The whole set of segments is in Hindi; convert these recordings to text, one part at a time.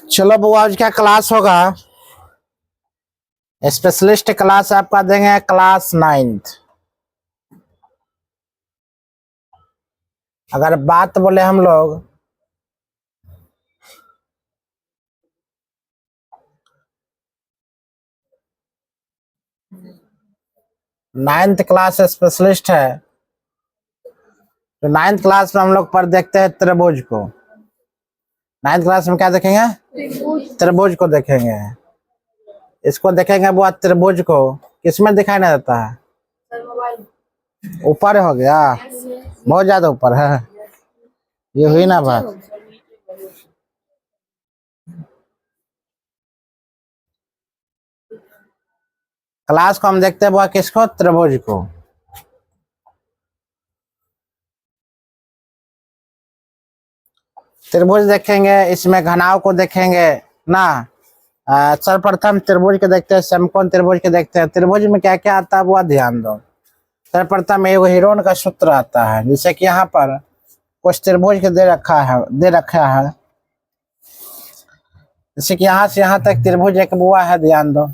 चलो बुआ, आज क्या क्लास होगा? स्पेशलिस्ट क्लास आपका देंगे क्लास 9th। अगर बात बोले हम लोग नाइन्थ क्लास स्पेशलिस्ट है, तो 9th क्लास में हम लोग पर देखते हैं त्रिभुज को। 9th क्लास में क्या देखेंगे? त्रिभुज को देखेंगे। इसको देखेंगे बुआ, त्रिभुज को किसमें दिखाई नहीं देता है? ऊपर हो गया, बहुत ज्यादा ऊपर है। ये हुई ना बात। क्लास को हम देखते हैं बुआ किसको? त्रिभुज को। त्रिभुज देखेंगे, इसमें घनाव को देखेंगे ना। सर्वप्रथम त्रिभुज के देखते हैं, समकोण त्रिभुज के देखते हैं। त्रिभुज में क्या क्या आता है वो ध्यान दो। सर्वप्रथम एक हीरोन का सूत्र आता है, जैसे कि यहाँ पर कुछ त्रिभुज के दे रखा है। जैसे कि यहाँ से यहाँ तक त्रिभुज एक बुआ है, ध्यान दो।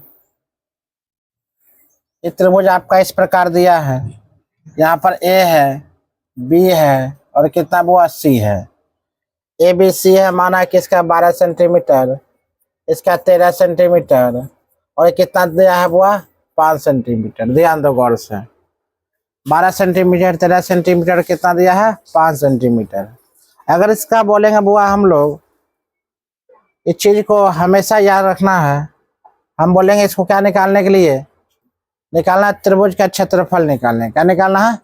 ये त्रिभुज आपका इस प्रकार दिया है। यहाँ पर ए है, बी है और कितना बुआ? सी है। ए बी सी है, माना कि इसका 12 सेंटीमीटर, इसका 13 सेंटीमीटर और कितना दिया है बुआ? 5 सेंटीमीटर। ध्यान दो गौर से। 12 सेंटीमीटर, 13 सेंटीमीटर, कितना दिया है? 5 सेंटीमीटर। अगर इसका बोलेंगे बुआ हम लोग, इस चीज को हमेशा याद रखना है। हम बोलेंगे इसको क्या निकालने के लिए? निकालना त्रिभुज का क्षेत्रफल निकालने। क्या निकालना है?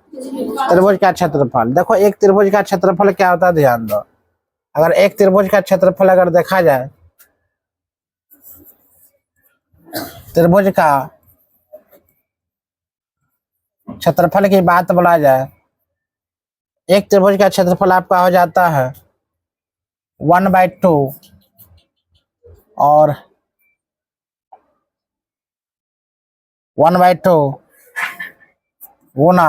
त्रिभुज का क्षेत्रफल। देखो एक त्रिभुज का क्षेत्रफल क्या होता है, ध्यान दो। अगर एक त्रिभुज का क्षेत्रफल अगर देखा जाए, त्रिभुज का क्षेत्रफल की बात बोला जाए, एक त्रिभुज का क्षेत्रफल आपका हो जाता है 1/2 और 1/2 गुना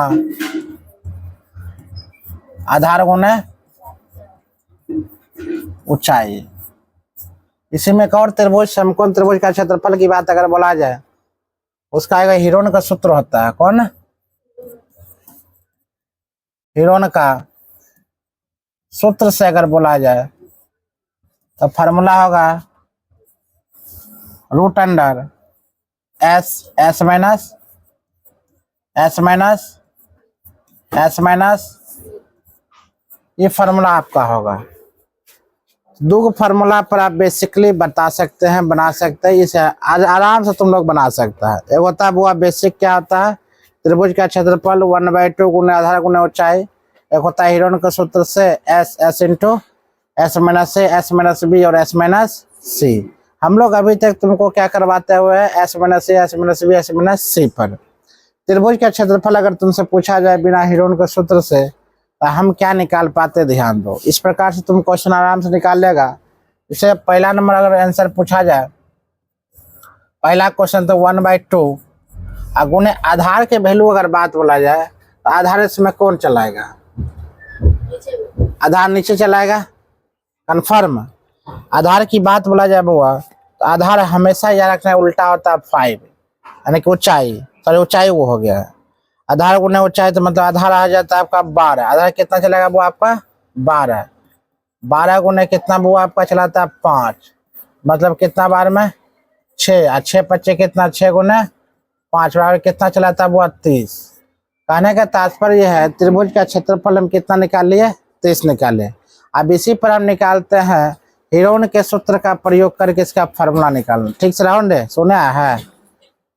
आधार गुना ऊंचाई। इसी में एक और त्रिभुज, समकोण त्रिभुज का क्षेत्रफल की बात अगर बोला जाए, उसका एक हीरोन का सूत्र होता है। कौन? हीरोन का सूत्र से अगर बोला जाए तो फार्मूला होगा √* S माइनस ये फार्मूला आपका होगा। दो फार्मूला पर आप बेसिकली बता सकते हैं, बना सकते हैं। इसे आराम से तुम लोग बना सकता है। एक होता है वो बेसिक, क्या होता है? त्रिभुज का क्षेत्रफल 1/2 गुना आधार गुना ऊंचाई। एक होता है हीरोन के सूत्र से S into S minus A, S minus B और S माइनस C। हम लोग अभी तक तुमको क्या करवाते हुए हैं? S minus A, S minus B, S minus C पर। त्रिभुज का क्षेत्रफल अगर तुमसे पूछा जाए बिना हीरोन के सूत्र से, तो हम क्या निकाल पाते? ध्यान दो। इस प्रकार से तुम क्वेश्चन आराम से निकाल लेगा। जैसे पहला नंबर अगर आंसर पूछा जाए, पहला क्वेश्चन तो 1/2 गुने आधार के वैल्यू अगर बात बोला जाए, तो आधार इसमें कौन चलाएगा? आधार नीचे चलाएगा, कंफर्म। आधार की बात बोला जाए बुआ, तो आधार हमेशा याद रखना है, उल्टा होता है 5, यानी कि ऊंचाई। सॉरी, ऊंचाई वो हो गया है। आधार गुना ऊंचाई, तो मतलब आधार आ जाता है आपका 12। आधार कितना चलेगा वो आपका? 12 गुना कितना वो आपका चलाता है? 5। मतलब कितना बार में? 6। 6 × 5 कितना? 6 गुना 5 बार कितना चलाता है वो? 30। कहने का तात्पर्य यह है, त्रिभुज का क्षेत्रफल हम कितना निकाल लिए? 30 निकाले। अब इसी पर हम निकालते हैं हीरोन के सूत्र का प्रयोग करके इसका फार्मूला निकालना। ठीक से राउंड है, सुना है?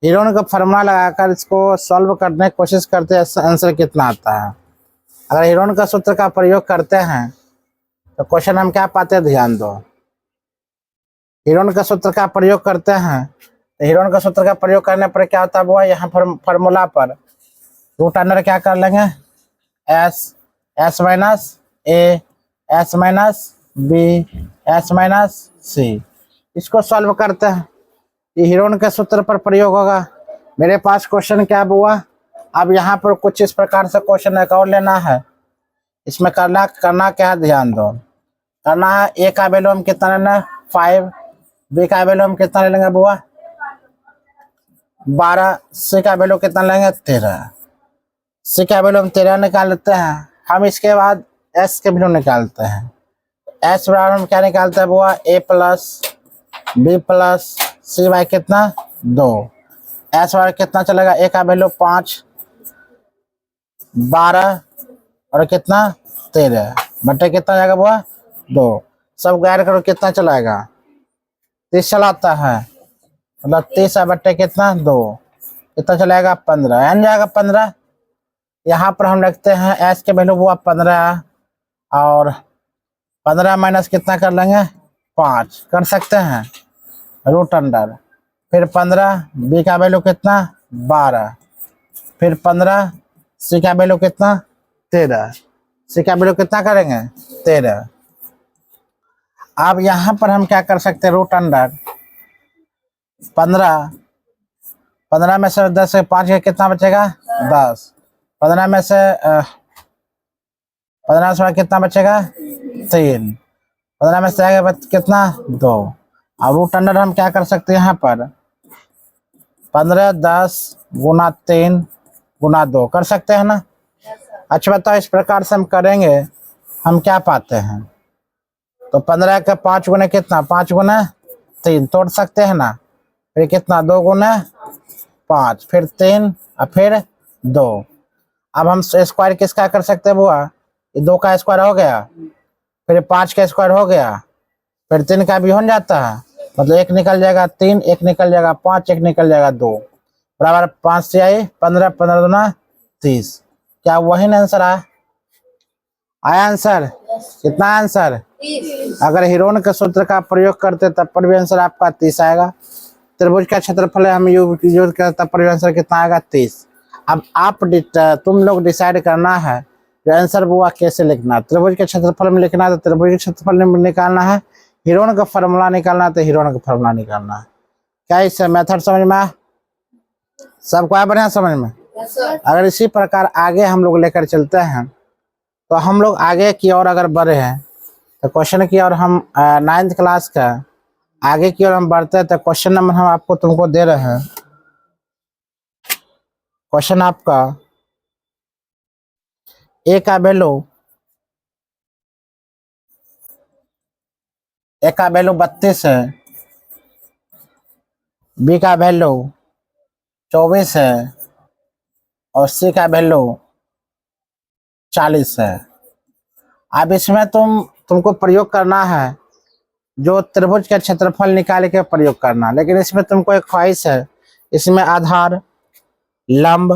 हीरोन का फार्मूला लगाकर इसको सॉल्व करने की कोशिश करते हैं, आंसर कितना आता है। अगर हीरोन का सूत्र का प्रयोग करते हैं तो क्वेश्चन हम क्या पाते हैं? ध्यान दो। हीरोन का सूत्र का प्रयोग करते हैं, तो हीरोन का सूत्र का प्रयोग करने पर क्या होता है वो? यहाँ फार्मूला पर √* क्या कर लेंगे? S minus A, S minus B, S minus C। इसको सॉल्व करते हैं, ये हीरोन के सूत्र पर प्रयोग होगा। मेरे पास क्वेश्चन क्या हुआ? अब यहाँ पर कुछ इस प्रकार से क्वेश्चन एक और लेना है। इसमें करना क्या है? ध्यान दो। करना है A का वैल्यू हम कितना लेना है? 5, बी का वैल्यू हम कितना ले लेंगे बुआ 12, सी का वैल्यू कितना लेंगे 13। सी का वैल्यू हम 13 निकाल लेते हैं। हम इसके बाद एस के वैल्यू निकालते हैं। एस बराबर हम क्या निकालते हैं बुआ A plus B plus C by कितना 2। एस बराबर कितना चलेगा ए का वैल्यू 5, 12 और कितना 13 बटे कितना जाएगा बुआ 2। सब गैर करो कितना चलाएगा 30 चलाता है, मतलब 30 बटे कितना 2 कितना चलाएगा 15 यानी जाएगा 15। यहाँ पर हम रखते हैं एस के वैल्यू हुआ 15 और 15 माइनस कितना कर लेंगे 5 कर सकते हैं रूट अंडर। फिर 15 बी का वैल्यू कितना 12, फिर 15 सी का वैल्यू कितना 13, सी का वैल्यू कितना करेंगे 13। अब यहाँ पर हम क्या कर सकते हैं रूट अंडर 15 में से 10 से 5 कितना बचेगा 10, 15 में से 15 से कितना बचेगा 3, 15 में से आएगा कितना 2। अब रूट अंडर हम क्या कर सकते हैं यहाँ पर 15 10 गुना 3 गुना 2 कर सकते हैं ना। अच्छा बताओ इस प्रकार से हम करेंगे हम क्या पाते हैं तो 15 का 5 गुना कितना 5 गुना 3 तोड़ सकते हैं ना। फिर कितना 2 गुना 5 फिर 3 और फिर 2। अब हम स्क्वायर किसका कर सकते हैं बुआ ये 2 का स्क्वायर हो गया, फिर 5 का स्क्वायर हो गया, फिर 3 का भी हो जाता है, मतलब 1 निकल जाएगा 3, 1 निकल जाएगा 5, 1 निकल जाएगा 2 बराबर 5 से आई 15, 15 दूना 30। क्या वही ना आंसर आया आंसर कितना आंसर अगर हीरोन के सूत्र का प्रयोग करते तब पर भी आंसर आपका 30 आएगा। त्रिभुज का क्षेत्रफल हम यूज करते तब पर भी आंसर कितना आएगा 30। अब आप तुम लोग डिसाइड करना है जो आंसर बुआ कैसे लिखना है। त्रिभुज के क्षेत्रफल में लिखना है तो त्रिभुज के क्षेत्रफल में निकालना है, हीरोन का फॉर्मूला निकालना है तो हीरोन का फॉर्मूला निकालना है। क्या इससे मेथड समझ में सबको आया बढ़िया समझ में। अगर इसी प्रकार आगे हम लोग लेकर चलते हैं तो हम लोग आगे की ओर अगर बढ़े हैं तो क्वेश्चन की ओर हम 9th क्लास का आगे की ओर हम बढ़ते हैं तो क्वेश्चन नंबर हम आपको तुमको दे रहे हैं। क्वेश्चन आपका ए का वैल्यू 32 है, बी का वैल्यू 24 है और सी का वैल्यू 40 है। अब इसमें तुमको प्रयोग करना है जो त्रिभुज का क्षेत्रफल निकाल के प्रयोग करना, लेकिन इसमें तुमको एक ख्वाहिश है इसमें आधार लंब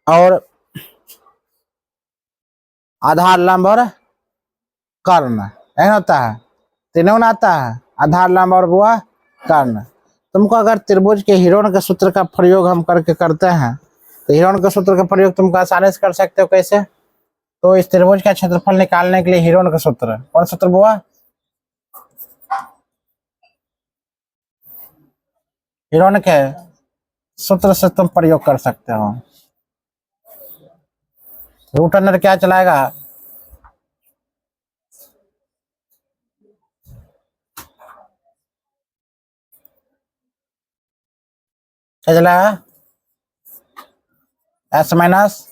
और कर्ण नहीं होता है, तीनों ना आता है आधार लंब और बुआ कर्ण। तुमको अगर त्रिभुज के हीरोन के सूत्र का प्रयोग हम करके करते हैं तो हीरोन के सूत्र का प्रयोग तुमको आसानी से कर सकते हो। कैसे तो इस त्रिभुज का क्षेत्रफल निकालने के लिए हीरोन का सूत्र कौन सूत्र बुआ हीरोन के सूत्र से तुम प्रयोग कर सकते हो। रूट अंडर क्या चलाएगा क्या चलाएगा एस माइनस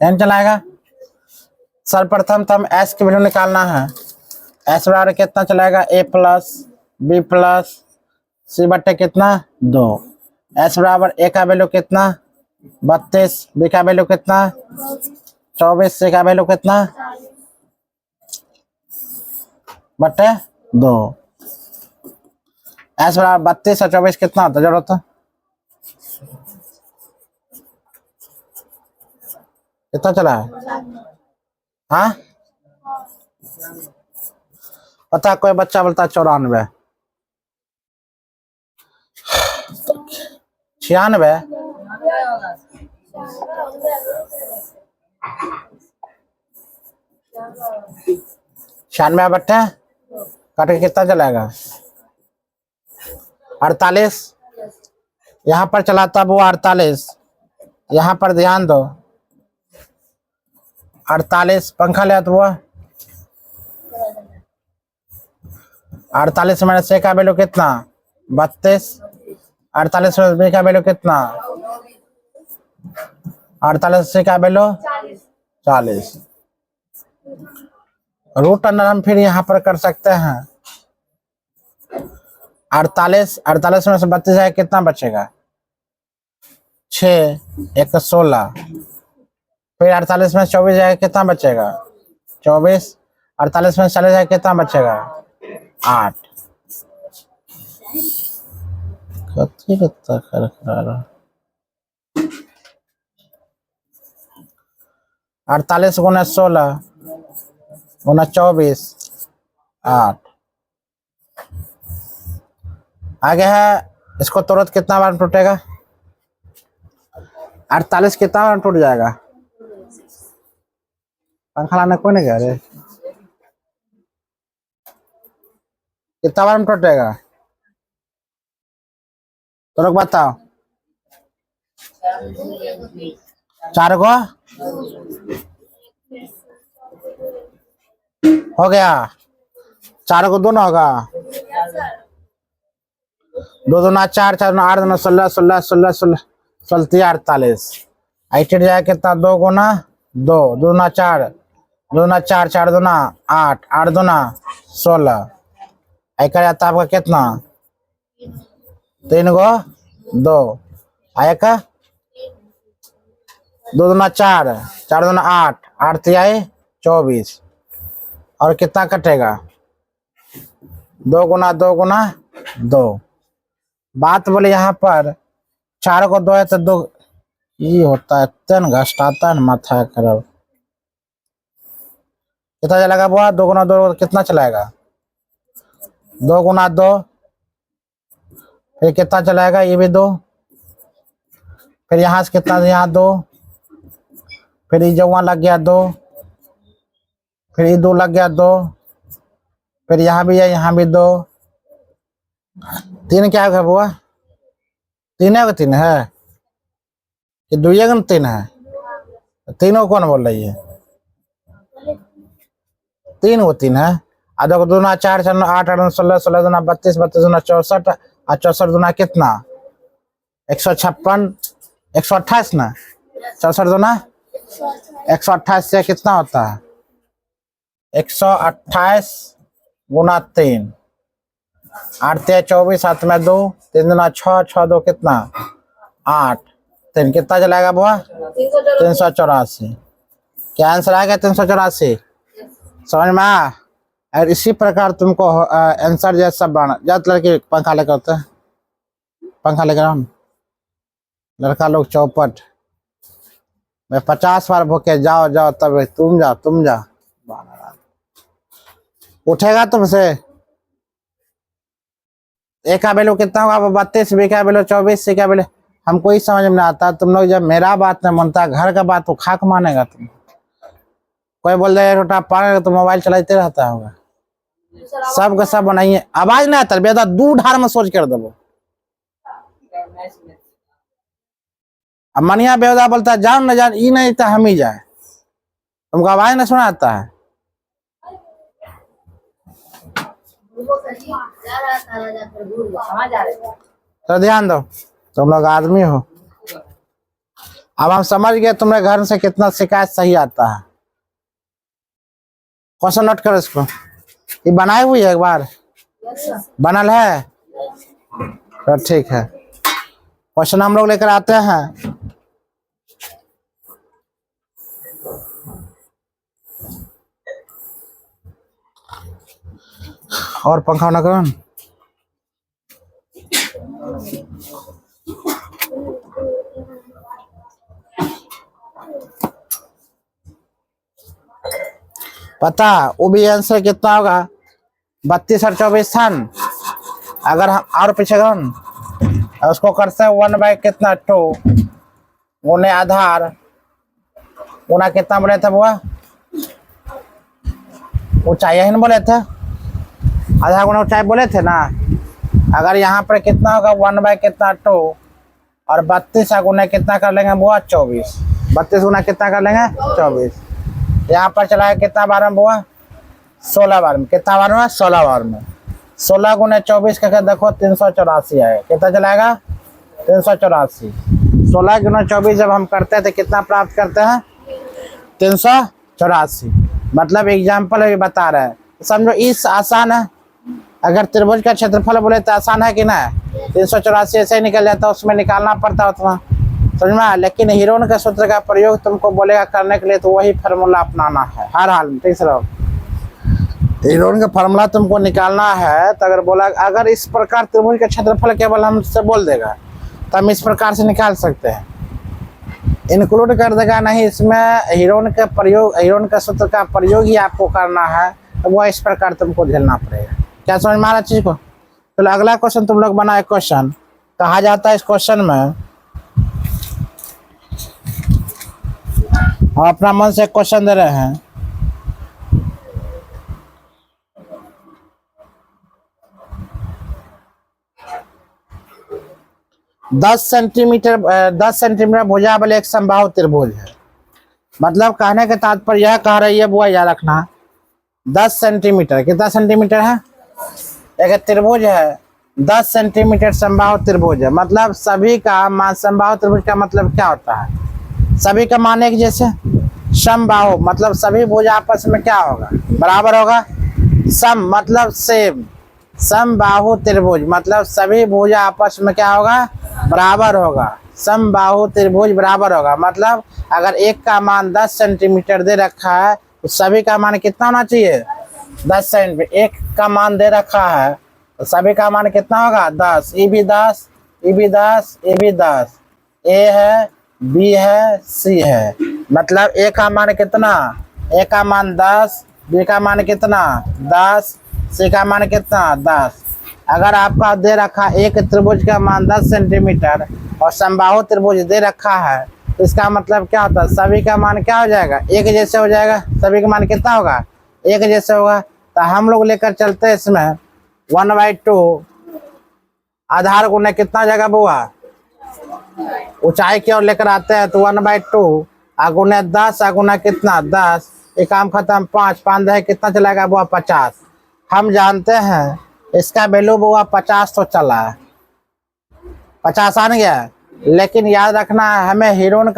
एन चलाएगा। सर्वप्रथम तो हम एस की वैल्यू निकालना है। एस बराबर कितना चलाएगा ए प्लस बी प्लस सी बटे कितना 2। एस बराबर ए का वैल्यू कितना 32, बी का वैल्यू कितना 24, सी का वैल्यू कितना बटे 2। एस बराबर 32 और 24 कितना होता है जरूरत कितना चला है हाँ पता कोई बच्चा बोलता 94 96 96 बट्टे काट के कितना चलाएगा 48। यहाँ पर चलाता वो 48, यहाँ पर ध्यान दो 48 पंखा ले तो वो 48 में से का वैल्यू कितना 32, 48 में बी का वैल्यू कितना 48 से का वैल्यू 40। रूट अंडर हम फिर यहाँ पर कर सकते हैं 48 में से 32 है कितना बचेगा 6 1 16, फिर 48 में 24 है कितना बचेगा 24, 48 में 40 है कितना बचेगा 8। कितना कर 48 गुना 16 गुना 24 8। आगे है इसको तुरंत कितना बार टूटेगा 48 कितना बार टूट जाएगा। पंखा लाने कोई नहीं कह रहे कितना बार में टूटेगा तो लोग बताओ 4 को हो गया 4 को 2 ना होगा 2 दूना 4 4 दूना 8 दूना 16 16 16 16 48 8 जाए कितना 2 गुना 2 दूना 4 दूना 4 4 दूना 8 8 दूना 16 आई कर जाता आपका कितना 3 को 2 आया का 2 दूना 4 4 दूना 8 8 तिहाई 24 और कितना कटेगा 2 गुना 2 गुना 2। बात बोले यहाँ पर 4 को 2 है तो 2 ये होता है तन घटाता है माथा खराब कितना चलेगा बुआ 2 गुना 2 कितना चलाएगा 2 गुना 2 फिर कितना चलाएगा ये भी 2 फिर यहाँ से कितना यहाँ 2 फिर ये जो वहाँ लग गया 2 फिर ये 2 लग गया 2 फिर यहाँ भी है यहाँ भी 2 3 क्या है बुआ 3 है 3 है कि 2 या 3 है तीनों कौन बोल रही है 3 वो 3 है आधा को 2 दूना 4 4 8 8 16 16 दूना 32 32 दूना 64 और 64 दूना कितना 156 128 ना 64 दूना 128 से कितना होता है 128 गुना 3 8 3 24 7 में 2 3 दूना 6 6 2 कितना 8 3 कितना चलाएगा बुआ 384। क्या आंसर आएगा 384 समझ में आया। और इसी प्रकार तुमको आंसर जैसा बना ज्यादा लड़के पंखा लेकर होते हैं पंखा लेकर हम लड़का लोग चौपट मैं 50 बार भूखे जाओ जाओ तब तुम जा उठेगा तुमसे ए का वैल्यू कितना होगा 32 बी का वैल्यू 24 सी का वैल्यू हमको ही समझ में आता तुम लोग जब मेरा बात नहीं मानता घर का बात तो खाक मानेगा तुम कोई बोल दे रोटा पागल तो मोबाइल चलाते रहता होगा सब का सब बनाइए आवाज नहीं आता बेदा दू ढार में सोच कर दबो अब मनिया बेवदा बोलता जाओ न जान ई नहीं तो हम ही जाए तुमको आवाज नहीं सुनाता है तो ध्यान दो तुम लोग आदमी हो। अब हम समझ गए तुम्हारे घर से कितना शिकायत सही आता है। क्वेश्चन नोट करो इसको ये बनाए हुई है एक बार बनल है तो ठीक है क्वेश्चन हम लोग लेकर आते हैं। और पंखा ना करो पता वो भी आंसर कितना होगा 32 और 24 था न? अगर हम और पीछे गए उसको करते हैं 1 बाई कितना 2 गुने आधार गुना कितना बोले थे बुआ ऊंचाई ही बोले थे आधार गुना ऊंचाई बोले थे ना। अगर यहाँ पर कितना होगा 1 बाई कितना 2 और 32 गुना कितना कर लेंगे बुआ 24 32 गुना कितना कर लेंगे 24 यहाँ पर चला है कितना बार में बुआ 16 बार में कितना बार में 16 बार में 16 गुने 24 का देखो 384 है, कितना चलाएगा 384। 16 गुना 24 जब हम करते हैं तो कितना प्राप्त करते हैं 384। मतलब एग्जाम्पल अभी बता रहे हैं, समझो इस आसान है। अगर त्रिभुज का क्षेत्रफल बोले तो आसान है कि ना, 384 ऐसे ही निकल जाता है, उसमें निकालना पड़ता उतना, समझ में आया। लेकिन हीरोन के सूत्र का प्रयोग तुमको बोलेगा करने के लिए तो वही फार्मूला अपनाना है हर हाल में, ठीक है। हीरोन का फार्मूला तुमको निकालना है तो अगर बोला अगर इस प्रकार त्रिभुज का क्षेत्रफल केवल हमसे बोल देगा तो हम इस प्रकार से निकाल सकते हैं, इंक्लूड कर देगा नहीं, इसमें हीरोन का प्रयोग, हीरोन का सूत्र का प्रयोग ही आपको करना है, तो वो इस प्रकार तुमको झेलना पड़ेगा। क्या समझ में आ रहा चीज को। तो अगला क्वेश्चन तुम लोग बनाए। क्वेश्चन कहा जाता है इस क्वेश्चन में, हम अपना मन से क्वेश्चन दे रहे हैं। दस सेंटीमीटर भुजा वाले एक समबाहु त्रिभुज है। मतलब कहने का तात्पर्य यह कह रही है, बुआ याद रखना, 10 सेंटीमीटर, कितना सेंटीमीटर है, एक त्रिभुज है 10 सेंटीमीटर समबाहु त्रिभुज है। मतलब सभी का मान, समबाहु त्रिभुज का मतलब क्या होता है, सभी का मान एक जैसे, समबाहु मतलब सभी भुज आपस में क्या होगा, बराबर होगा। सम मतलब सेम, समबाहु त्रिभुज मतलब सभी भुज आपस में क्या होगा, बराबर होगा। समबाहु त्रिभुज बराबर होगा मतलब अगर एक का मान 10 सेंटीमीटर दे रखा है तो सभी का मान कितना होना चाहिए, 10 सेंटीमीटर। एक का मान दे रखा है तो सभी का मान कितना होगा, 10। ये भी 10, ये भी 10, ये भी 10, ए है, बी है, सी है। मतलब ए का मान कितना, ए का मान 10, बी का मान कितना 10, सी का मान कितना 10। अगर आपका दे रखा एक त्रिभुज का मान 10 सेंटीमीटर और समबाहु त्रिभुज दे रखा है तो इसका मतलब क्या होता है, सभी का मान क्या हो जाएगा, एक जैसे हो जाएगा। सभी का मान कितना होगा, एक जैसे होगा। तो हम लोग लेकर चलते हैं इसमें 1/2 आधार गुना कितना हो जाएगा बुआ, ऊंचाई की ओर लेकर आते हैं तो 1/2 गुना 10 गुना कितना 10, ये काम खत्म। 5 5 कितना चलाएगा बुआ 50। हम जानते हैं इसका वैल्यू बुआ 50 तो चला है, 50 आ गया। लेकिन याद रखना है हमें हीरोन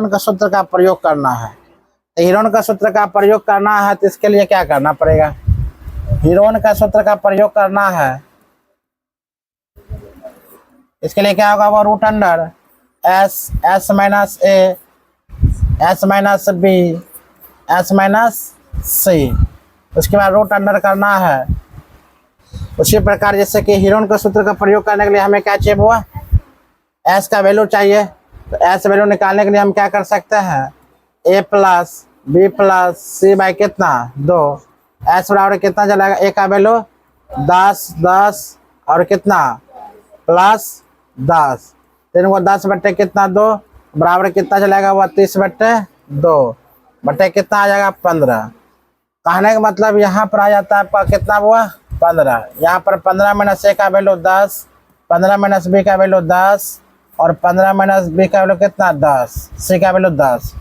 का सूत्र का प्रयोग करना है। तो हीरोन का सूत्र का प्रयोग करना है तो इसके लिए क्या करना पड़ेगा, हीरोन का सूत्र का प्रयोग करना है। इसके लिए क्या होगा, वो root under S minus A, S minus B, S minus C, उसके बाद रूट अंडर करना है। उसी प्रकार जैसे कि हीरोन का सूत्र का प्रयोग करने के लिए हमें क्या चाहिए हुआ, एस का वैल्यू चाहिए। तो एस वैल्यू निकालने के लिए हम क्या कर सकते हैं, A plus B plus C by कितना 2, एस बराबर कितना चलेगा, ए का वैल्यू 10 10 और कितना प्लस 10, तीन को 10 बट्टे कितना 2 बराबर कितना चलेगा, वह 30/2 बट्टे कितना आ जाएगा 15। कहने का मतलब यहाँ पर आ जाता है आपका कितना हुआ 15। यहाँ पर 15 माइनस ए का वैल्यू 10, 15 माइनस बी का वैल्यू 10 और 15 माइनस बी का वैल्यू कितना 10, सी का वैल्यू 10।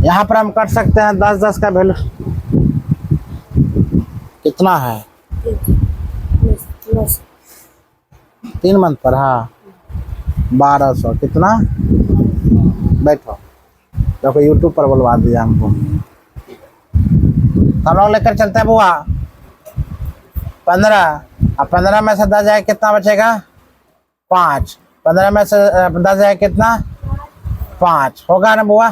यहाँ पर हम कर सकते हैं 10 10 का वैल्यू कितना है 3 मंथ पर, हाँ 1200 कितना, बैठो देखो यूट्यूब पर बुलवा दिया हमको। हम लोग लेकर चलते हैं बुआ 15, अब 15 में से 10 जाए कितना बचेगा 5, 15 में से 10 जाए कितना 5 होगा ना बुआ।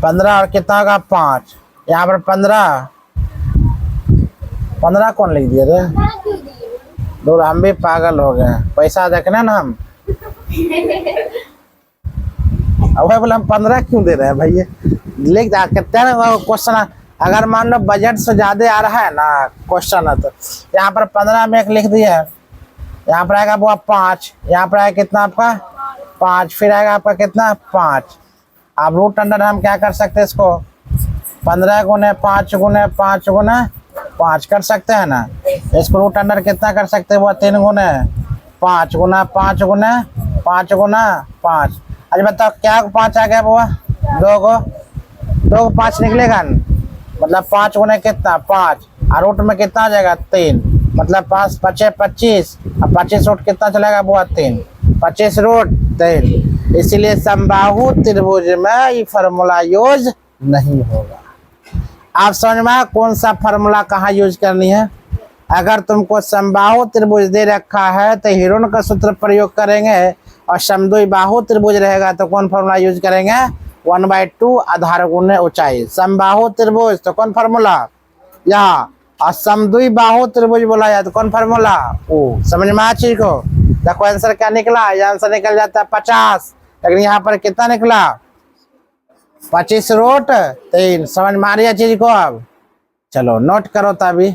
पंद्रह और कितना होगा 5, यहाँ पर 15 कौन लिख दिए रे, दूर हम भी पागल हो गए, पैसा देखना ना हम। अब बोले हम 15 क्यों दे रहे हैं भैया, लिख कितने क्वेश्चन। अगर मान लो बजट से ज्यादा आ रहा है ना क्वेश्चन है तो यहाँ पर 15 में एक लिख दिया है, यहाँ पर आएगा वो 5, यहाँ पर आएगा कितना आपका 5, फिर आएगा आपका कितना 5। अब रूट अंडर हम क्या कर सकते हैं इसको 15 गुने 5 गुने 5 गुने 5 कर सकते हैं ना। इसको रूट अंडर कितना कर सकते हैं वो 3 गुने 5 गुना 5 गुने 5 गुना 5। अच्छा बताओ क्या 5 आ गया बुआ? 2 को 5 निकलेगा न? मतलब 5 गुने कितना 5, और रूट में कितना आ जाएगा 3, मतलब 5 5 25, और 25 रूट कितना चलेगा बुआ 3, 25 रूट 3। इसीलिए समबाहु त्रिभुज में ये फार्मूला यूज नहीं होगा। आप समझ में कौन सा फार्मूला कहाँ यूज करनी है? अगर तुमको समबाहु त्रिभुज दे रखा है तो हीरोन का सूत्र प्रयोग करेंगे, और समद्विबाहु त्रिभुज रहेगा तो कौन फार्मूला यूज करेंगे? 1/2 आधार गुणे ऊंचाई। समबाहु त्रिभुज तो कौन फार्मूला यहाँ, और समद्विबाहु त्रिभुज बोला जाए तो कौन फार्मूला ओ। समझ में आ चीज को? देखो आंसर क्या निकला, आंसर निकल जाता है 50, लेकिन यहाँ पर कितना निकला 25 रूट 3। समझ में आ रही है चीज को? अब चलो नोट करो, तभी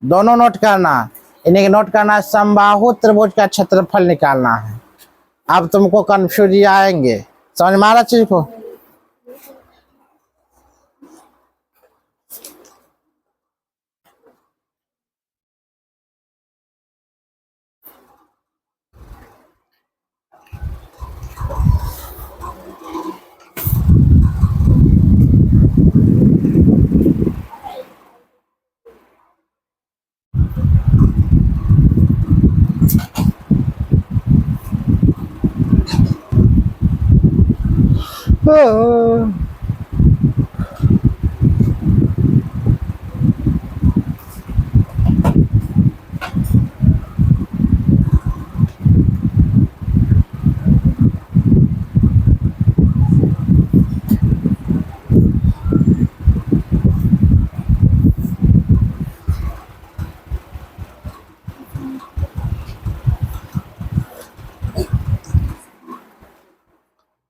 दोनों नोट करना, इन्हें नोट करना। समबाहु त्रिभुज का क्षेत्रफल निकालना है। अब तुमको कंफ्यूज आएंगे, समझ में आ रहा चीज को?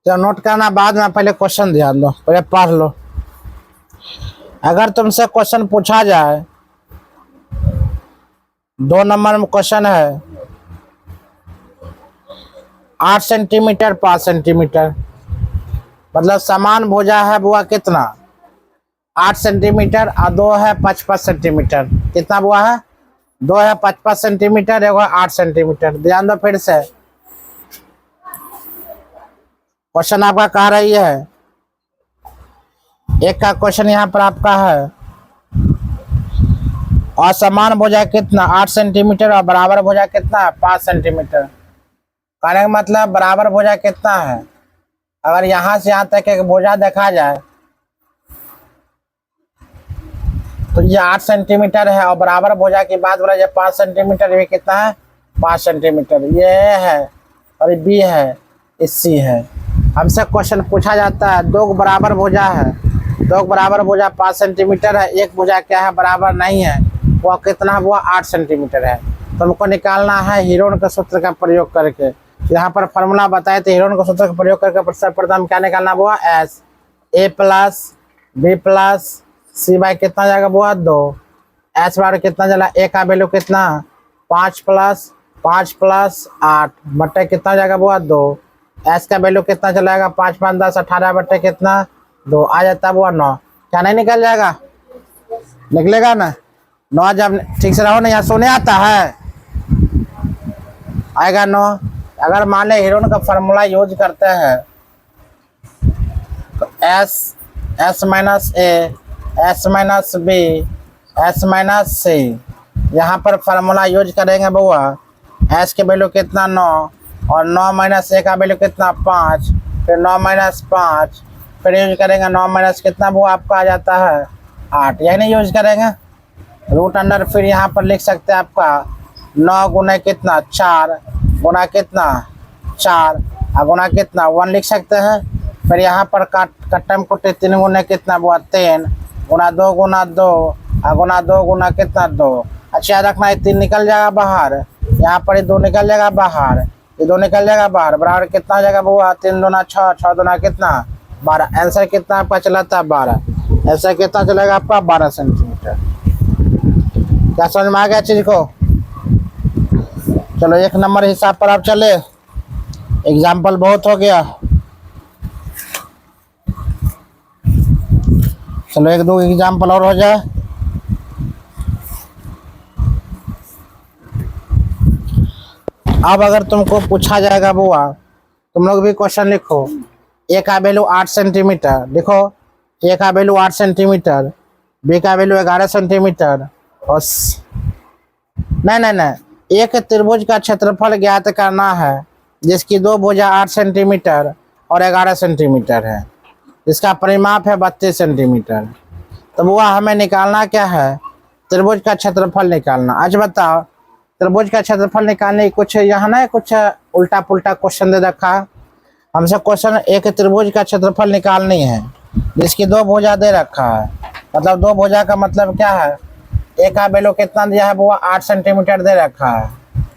तो नोट करना, बाद में पहले क्वेश्चन ध्यान दो, पहले पढ़ लो। अगर तुमसे क्वेश्चन पूछा जाए, 2 नंबर में क्वेश्चन है 8 सेंटीमीटर 5 सेंटीमीटर, मतलब समान भुजा है बुआ कितना 8 सेंटीमीटर, और 2 है 5-5 सेंटीमीटर। कितना बुआ है? 2 है 5-5 सेंटीमीटर, एगो 8 सेंटीमीटर। ध्यान दो फिर से, क्वेश्चन आपका कह रही है, एक का क्वेश्चन यहाँ पर आपका है असमान भुजा कितना 8 सेंटीमीटर, और बराबर भुजा कितना है 5 सेंटीमीटर। कहने का मतलब बराबर भुजा कितना है, अगर यहाँ से यहाँ तक एक भुजा देखा जाए तो ये 8 सेंटीमीटर है, और बराबर भुजा की बात बोला जाए 5 सेंटीमीटर, ये कितना है 5 सेंटीमीटर। ये है और ये बी है, ये सी है। हमसे क्वेश्चन पूछा जाता है 2 बराबर भुजा है, 2 बराबर भुजा 5 सेंटीमीटर है, एक भुजा क्या है बराबर नहीं है, वो कितना है वो 8 सेंटीमीटर है। तो हमको निकालना है हीरोन के सूत्र का प्रयोग करके। यहाँ पर फॉर्मूला बताए तो हीरोन के सूत्र का प्रयोग करके सर्वप्रथम क्या निकालना हुआ S A plus B plus C by कितना जाएगा बुआ 2, एस बार कितना चला ए का वैल्यू कितना 5 प्लस 8 बट्टे कितना जाएगा बुआ 2, एस का वैल्यू कितना चलाएगा 5 5 10 18 बट्टे कितना 2 आ जाता है बुआ 9। क्या नहीं निकल जाएगा? निकलेगा ना 9। जब ठीक से रहो ना, यहाँ सोने आता है आएगा 9। अगर मान लें हीरोन का फार्मूला यूज करते हैं तो S minus A S minus B S minus C, यहाँ पर फार्मूला यूज करेंगे बुआ। एस के वैल्यू कितना 9, और 9 माइनस ए का वैल्यू कितना 5, फिर 9 माइनस 5, फिर यूज करेंगे 9 माइनस कितना बुआ आपका आ जाता है 8। यही नहीं यूज करेंगे रूट अंडर, फिर यहाँ पर लिख सकते हैं आपका 9 गुना कितना 4 गुना कितना 4 और गुना कितना 1 लिख सकते हैं। फिर यहाँ पर कट्टम कुट्टी 3 गुना कितना बुआ 3 गुना 2 गुना 2 और गुना 2 गुना कितना 2। अच्छा रखना, 3 निकल जाएगा बाहर, यहाँ पर 2 निकल जाएगा बाहर, ये 2 निकल जाएगा बाहर, बराबर कितना हो जाएगा बुआ 3 दूना 6 6 दूना कितना 12। आंसर कितना आपका चला था 12। आंसर कितना चलेगा आपका 12 सेंटीमीटर। क्या समझ में आ गया चीज को? चलो 1 नंबर हिसाब पर आप चले, एग्जाम्पल बहुत हो गया। चलो 1-2 एग्जाम्पल और हो जाए। अब अगर तुमको पूछा जाएगा बुआ तुम लोग भी क्वेश्चन लिखो। ए का वैल्यू 8 सेंटीमीटर, देखो ए का वैल्यू 8 सेंटीमीटर, बी का वैल्यू 11 सेंटीमीटर और नहीं नहीं नहीं, एक त्रिभुज का क्षेत्रफल ज्ञात करना है जिसकी दो भुजा 8 सेंटीमीटर और 11 सेंटीमीटर है, इसका परिमाप है 32 सेंटीमीटर। तो वो हमें निकालना क्या है, त्रिभुज का क्षेत्रफल निकालना। आज बताओ त्रिभुज का क्षेत्रफल निकालने की कुछ यहाँ ना कुछ उल्टा पुल्टा क्वेश्चन दे रखा है हमसे। क्वेश्चन एक त्रिभुज का क्षेत्रफल निकालनी है जिसकी दो भुजा दे रखा है, मतलब दो भुजा का मतलब क्या है, ए का वैल्यू कितना दिया है वो 8 सेंटीमीटर दे रखा है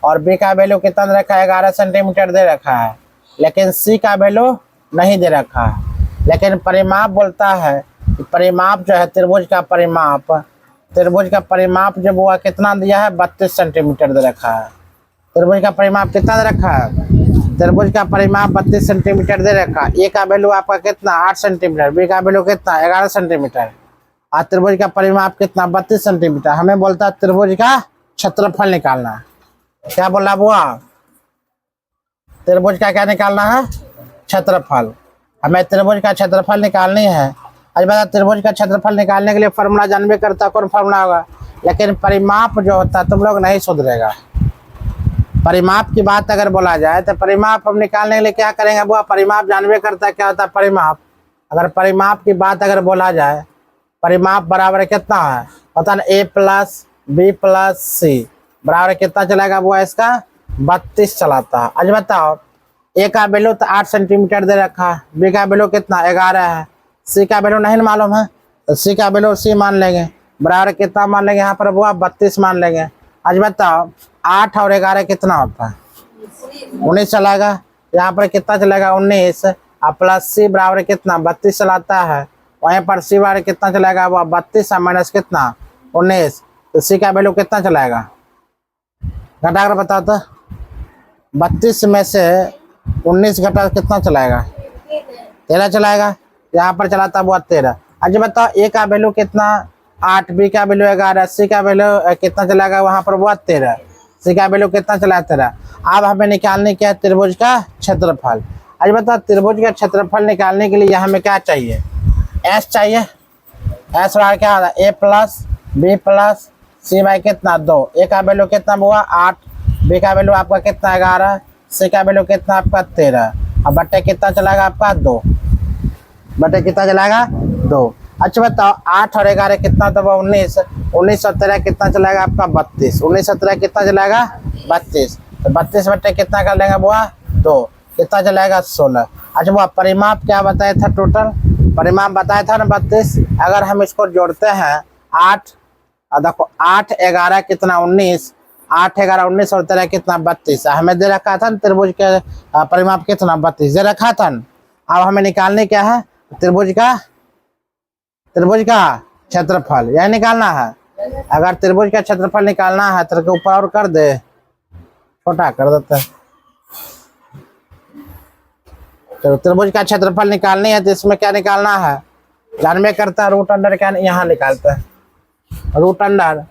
और बी का वैल्यू कितना दे रखा है 11 सेंटीमीटर दे रखा है, लेकिन सी का वैल्यू नहीं दे रखा है। लेकिन परिमाप बोलता है कि परिमाप जो है त्रिभुज का परिमाप जब हुआ कितना दिया है 32 सेंटीमीटर दे रखा है। त्रिभुज का परिमाप कितना दे रखा है, त्रिभुज का परिमाप 32 सेंटीमीटर दे रखा है। ए का वैल्यू आपका कितना 8 सेंटीमीटर, बी का वैल्यू कितना 11 सेंटीमीटर और त्रिभुज का परिमाप कितना 32 सेंटीमीटर। हमें बोलता है त्रिभुज का क्षेत्रफल निकालना है। क्या बोला बुआ, त्रिभुज का क्या निकालना है, क्षेत्रफल। हमें त्रिभुज का क्षेत्रफल निकालनी है। आज बता त्रिभुज का क्षेत्रफल निकालने के लिए फॉर्मूला जानबे करता, कौन फॉर्मूला होगा, लेकिन परिमाप जो होता है तुम लोग नहीं सुधरेगा। परिमाप की बात अगर बोला जाए तो परिमाप हम निकालने के लिए क्या करेंगे बुआ, परिमाप जानबे करता है क्या होता है परिमाप। अगर परिमाप की बात अगर बोला जाए, परिमाप बराबर कितना है पता ना, ए प्लस बी प्लस सी बराबर कितना चलाएगा बुआ, इसका 32 चलाता है। आज बताओ ए का वैल्यू तो 8 सेंटीमीटर दे रखा है, बी का वैल्यू कितना 11 है, सी का वैल्यू नहीं मालूम है तो सी का वैल्यू सी मान लेंगे, बराबर कितना मान लेंगे यहाँ पर बुआ 32 मान लेंगे। आज बताओ 8 और 11 कितना होता है 19 चलाएगा, यहाँ पर कितना चलेगा 19 और प्लस सी बराबर कितना 32 चलाता है, वहीं पर सी बराबर कितना चलाएगा वो 32 माइनस कितना 19, तो सी का वैल्यू कितना चलाएगा, घटा कर बताओ तो 32 में से 19 घटा कितना चलाएगा 13 चलाएगा, यहाँ पर चलाता वो 13। आज बताओ ए का वैल्यू कितना 8, बी का वैल्यू 11, सी का वैल्यू कितना चलाएगा वहाँ पर वो 13, सी का वैल्यू कितना चला 13। अब हमें निकालने क्या है त्रिभुज का क्षेत्रफल। आज बताओ त्रिभुज का क्षेत्रफल निकालने के लिए हमें क्या चाहिए, एस चाहिए। एस बराबर क्या होता है A plus B plus C by कितना 2, ए का वैल्यू कितना हुआ 8, बी का वैल्यू आपका कितना 11, सी का वैल्यू कितना आपका 13 और बट्टे कितना चलाएगा आपका 2, बट्टे कितना चलाएगा 2। अच्छा बताओ 8 और 11 कितना तो 19, 19 और 13 कितना चलाएगा आपका 32, 19 और 13 कितना चलाएगा 32, तो 32 बट्टे कितना कर लेंगे बुआ 2, कितना चलाएगा 16। अच्छा बुआ परिमाप क्या बताया था, टोटल परिमाप बताया था ना 32। अगर हम इसको जोड़ते हैं 8 देखो 8 11 कितना 19, 8 11 19 और 13 कितना 32, हमें दे रखा था त्रिभुज के परिमाप कितना 32 दे रखा था। अब हमें निकालने क्या है त्रिभुज का क्षेत्रफल, यह निकालना है। अगर त्रिभुज का क्षेत्रफल निकालना है तो ऊपर और कर दे, छोटा कर देते हैं। चलो त्रिभुज का क्षेत्रफल निकालनी है तो इसमें क्या निकालना है, जानबे करता है रूट अंडर क्या यहाँ निकालते हैं, root under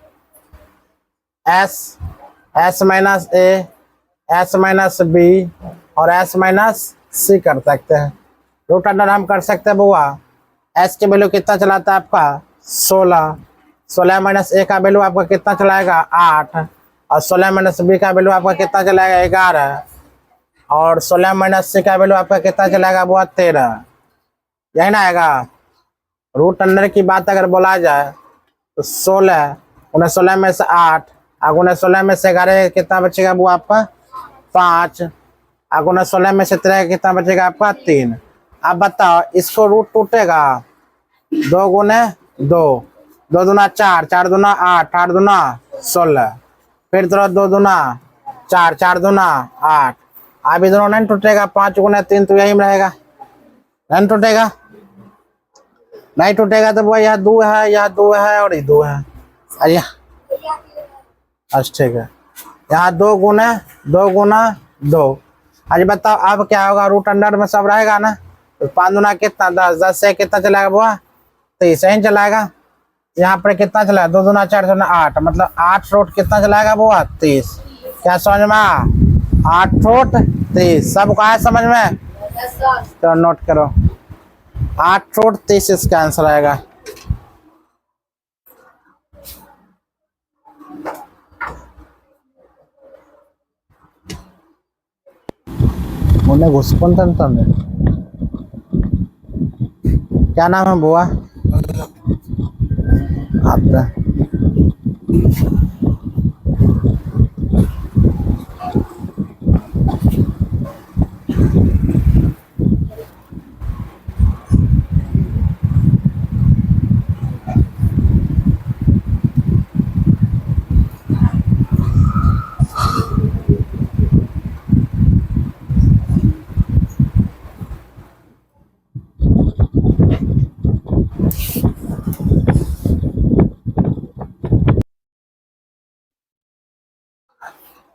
S minus A, S minus B और एस माइनस सी कर सकते हैं। रूट अंडर हम कर सकते हैं बुआ, एस के वैल्यू कितना चलाता है आपका 16, 16 माइनस ए का वैल्यू आपका कितना चलाएगा 8 और 16 माइनस बी का वैल्यू आपका कितना चलाएगा 11 और 16 माइनस सी का वैल्यू आपका कितना चलाएगा वो 13, यही ना आएगा। रूट अंडर की बात अगर बोला जाए तो 16 16 में से 8 अगुना 16 में से 11 कितना बचेगा वो आपका 5, अगुना 16 में से 13 कितना बचेगा आपका 3। अब बताओ इसको रूट टूटेगा 2 गुने 2, 2 दूना 4, 4 दूना 8, 8 दूना 16, फिर तो 2 दूना 4, 4 दूना 8, अब इधर नहीं टूटेगा 5 गुना 3 तो यही में रहेगा, नहीं टूटेगा, नहीं टूटेगा तो वो यह 2 है, यह 2 है और ये 2 है। अरे अच्छा ठीक है, यहाँ 2 गुना 2। आज बताओ अब क्या होगा, रूट अंडर में सब रहेगा ना, तो 5 दूना कितना 10, 10 से कितना चलाएगा बुआ 23 ही चलाएगा। यहाँ पर कितना चलाएगा 2 दूना 4 दूना 8, मतलब 8 रूट कितना चलाएगा बुआ 30। क्या समझ में 8 फुट 30। सब कहा है समझ में? तो नोट करो 8 फुट 30 इसका आंसर आएगा। घुसपन क्या नाम है बुआ आपका?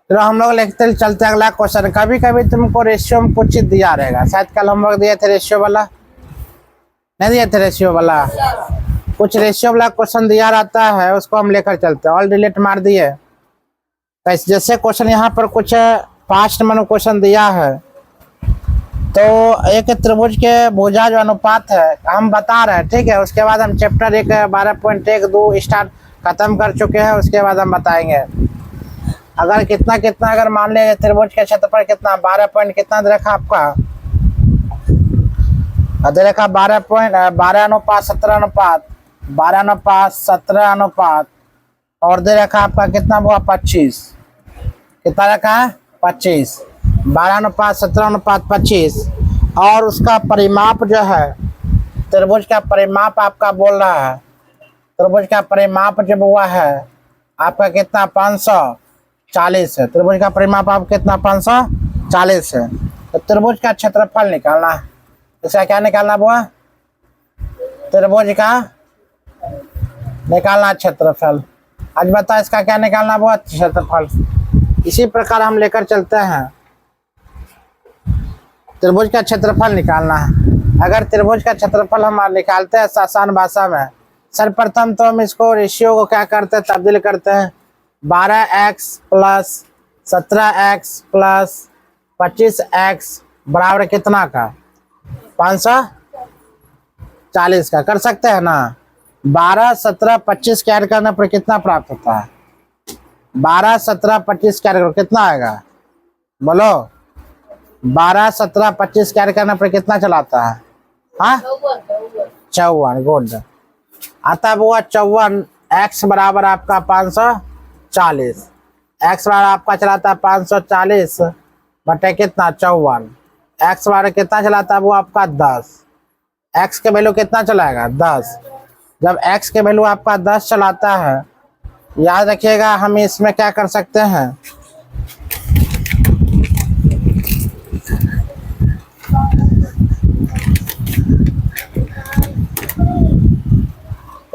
तो हम लोग लिखते चलते अगला क्वेश्चन। कभी कभी तुमको रेशियो में कुछ चीज दिया रहेगा, शायद कल हम लोग दिए थे रेशियो वाला, नहीं दिए थे रेशियो वाला? कुछ रेशियो वाला क्वेश्चन दिया रहता है, उसको हम लेकर चलते हैं। ऑल डिलीट मार दिए। तो जैसे क्वेश्चन यहाँ पर कुछ 5 नंबर क्वेश्चन दिया है, तो एक त्रिभुज के भुजा जो अनुपात है हम बता रहे हैं, ठीक है। उसके बाद हम चैप्टर 1 12.12 स्टार्ट खत्म कर चुके हैं, उसके बाद हम बताएंगे। अगर कितना कितना अगर मान ले त्रिभुज के क्षेत्रफल कितना 12 पॉइंट कितना दे रखा आपका, दे रखा 12 अनुपात और दे रखा आपका कितना हुआ 25। कितना रखा है 25। 12:17:25 और उसका परिमाप जो है, त्रिभुज का परिमाप आपका बोल रहा है, त्रिभुज का परिमाप जब हुआ है आपका कितना 540 है। त्रिभुज का परिमाप आप कितना 540 है। तो त्रिभुज का क्षेत्रफल निकालना है। इसका क्या निकालना हुआ? त्रिभुज का निकालना क्षेत्रफल। आज बता इसका क्या निकालना हुआ? क्षेत्रफल। इसी प्रकार हम लेकर चलते हैं, त्रिभुज का क्षेत्रफल निकालना है। अगर त्रिभुज का क्षेत्रफल हम निकालते हैं आसान भाषा में, सर्वप्रथम तो हम इसको रेशियो को क्या करते हैं, तब्दील करते हैं। 12x + 17x + 25x बराबर कितना का 540 का कर सकते हैं ना। 12 17 25 के ऐड करने पर कितना प्राप्त होता है? 12 17 25 के ऐड करो कितना आएगा बोलो? 12 17 25 के ऐड करने पर कितना चलाता है? हाँ 54। गुड। आता हुआ 54। x बराबर आपका 540। x बराबर आपका चलाता है 540 बटे कितना 54। x बराबर कितना चलाता है वो आपका 10। x के वैल्यू कितना चलाएगा 10। जब x के वैल्यू आपका 10 चलाता है, याद रखिएगा हम इसमें क्या कर सकते हैं,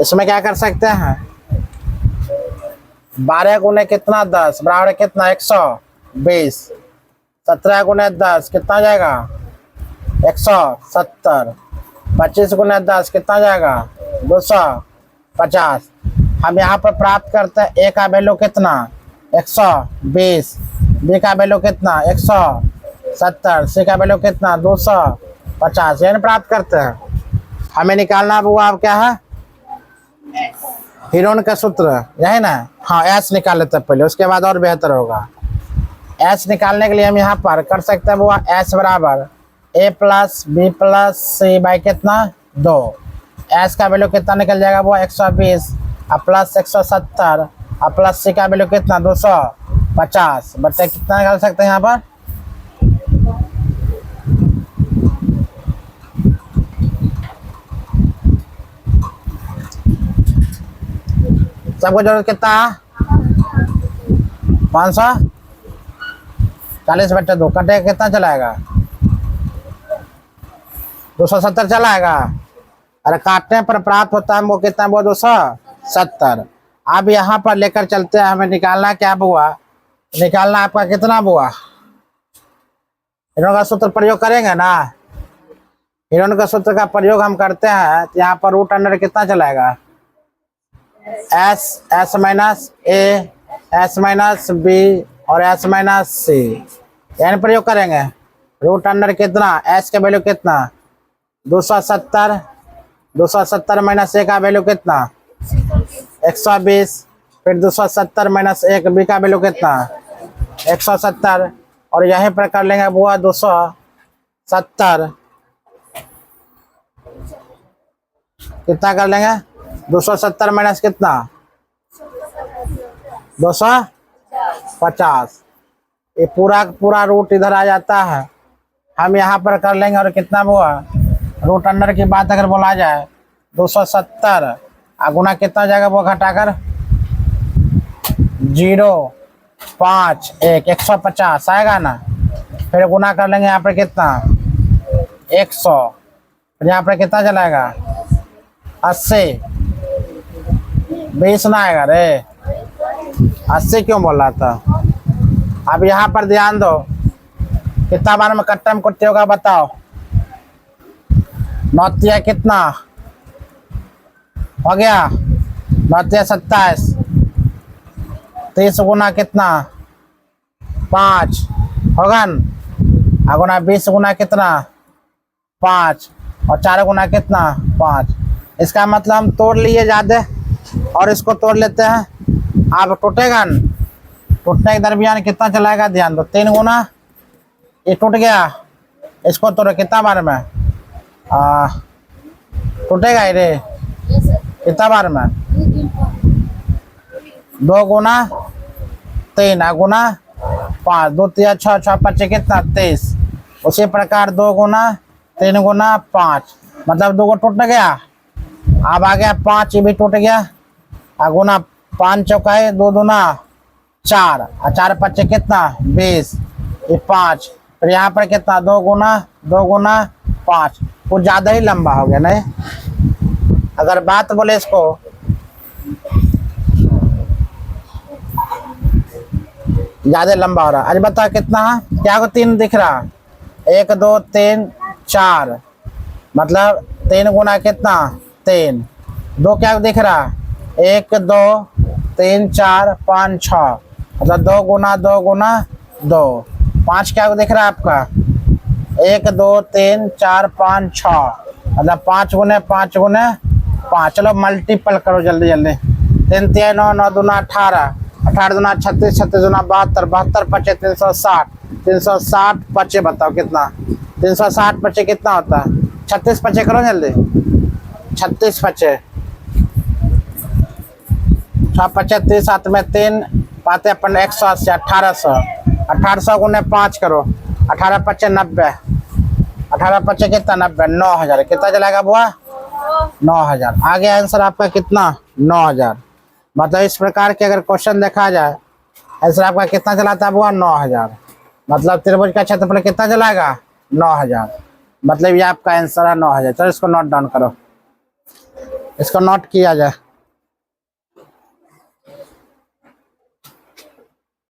इसमें क्या कर सकते हैं, 12 गुने कितना 10 बराबर कितना 120। 17 गुने 10 कितना जाएगा 170। 25 गुने 10 कितना जाएगा 250। हम यहाँ पर प्राप्त करते हैं a का वैल्यू कितना 120, b का वैल्यू कितना 170, c का वैल्यू कितना 250। यानी प्राप्त करते हैं। हमें निकालना हुआ अब क्या है, हीरोन का सूत्र यही ना। हाँ एस निकाल लेते हैं पहले, उसके बाद और बेहतर होगा। एस निकालने के लिए हम यहाँ पर कर सकते हैं वो एस बराबर a + b + c बाई कितना 2। एस का वैल्यू कितना निकल जाएगा वो 120 प्लस 170 प्लस c का वैल्यू कितना 250 बटे कितना निकाल सकते हैं यहाँ पर, सबको जरूरत कितना 540 बटे 2 कटे कितना चलाएगा 270 चलाएगा। अरे काटने पर प्राप्त होता है वो कितना वो 270। अब यहाँ पर लेकर चलते हैं, हमें निकालना क्या हुआ, निकालना आपका कितना हुआ, हीरोन का सूत्र प्रयोग करेंगे ना। हीरोन का सूत्र का प्रयोग हम करते हैं तो यहाँ पर रूट अंडर कितना चलाएगा s - a s - b और s - c एन प्रयोग करेंगे। रूट अंडर कितना, एस का वैल्यू कितना 270, 270 माइनस ए का वैल्यू कितना 120, फिर 270 माइनस 1 बी का वैल्यू कितना 170, और यहीं पर कर लेंगे वो 270 कितना कर लेंगे 270 माइनस कितना 250, ये पूरा पूरा रूट इधर आ जाता है। हम यहाँ पर कर लेंगे और कितना हुआ रूट अंडर की बात अगर बोला जाए 270 गुना कितना हो जाएगा वो घटाकर 0, 5, 1, 150 आएगा ना। फिर गुना कर लेंगे यहाँ पर कितना 100, फिर यहाँ पर कितना चलाएगा 80, 20 ना आएगा रे 80 क्यों बोल रहा था। अब यहाँ पर ध्यान दो कितना बार में कट्टम कुट्टी होगा बताओ। 9 कितना हो गया 9 27, 30 गुना कितना 5 होगा न, गुना 20 गुना कितना 5, और 4 गुना कितना 5। इसका मतलब हम तोड़ लिए ज्यादा और इसको तोड़ लेते हैं। अब टूटेगा न, टूटने के दरमियान कितना चलाएगा ध्यान दो 3 गुना, ये टूट गया, इसको तोड़ो कितना बार में टूटेगा रे कितना बार में 2 गुना 3 गुना 5, 2 3 6 6 5 कितना 23। उसी प्रकार 2 गुना 3 गुना 5, मतलब 2 को टूट गया। अब आ गया 5, ये भी टूट गया, गुना 5 चौकाए 2 दूना 4, 4 5 कितना 20, ये 5, फिर यहाँ पर कितना 2 गुना 5, कुछ ज़्यादा ही लंबा हो गया नहीं। अगर बात बोले इसको ज़्यादा लंबा हो रहा। आज बता कितना क्या को 3 दिख रहा 1 2 3 4, मतलब 3 गुना कितना 3, 2 क्या दिख रहा 1 2 3 4 5 6, मतलब 2 गुना 2, 5 क्या दिख रहा है आपका 1 2 3 4 5 6, मतलब 5 गुने 5 गुने 5। चलो मल्टीपल करो जल्दी जल्दी। 3 3 9 9 दूना 18, 18 दूना 36, 36 दूना 72, 72 पचे 360, 360 पचे बताओ कितना 360 पचे कितना होता है 36 पचे करो जल्दी 36 पचे 6 पचे 30, 7 में 3 पाते अपन 180, 1800, 1800 गुने 5 करो 18 पचे 90, 18 पचे कितना 90, 9000 कितना चलाएगा बुआ 9000। आगे आंसर आपका कितना 9000। मतलब इस प्रकार के अगर क्वेश्चन देखा जाए आंसर आपका कितना चलाता है बुआ 9000, मतलब त्रिभुज का क्षेत्रफल कितना चलाएगा 9000, मतलब ये आपका आंसर है 9000। चलो इसको नोट डाउन करो, इसको नोट किया जाए।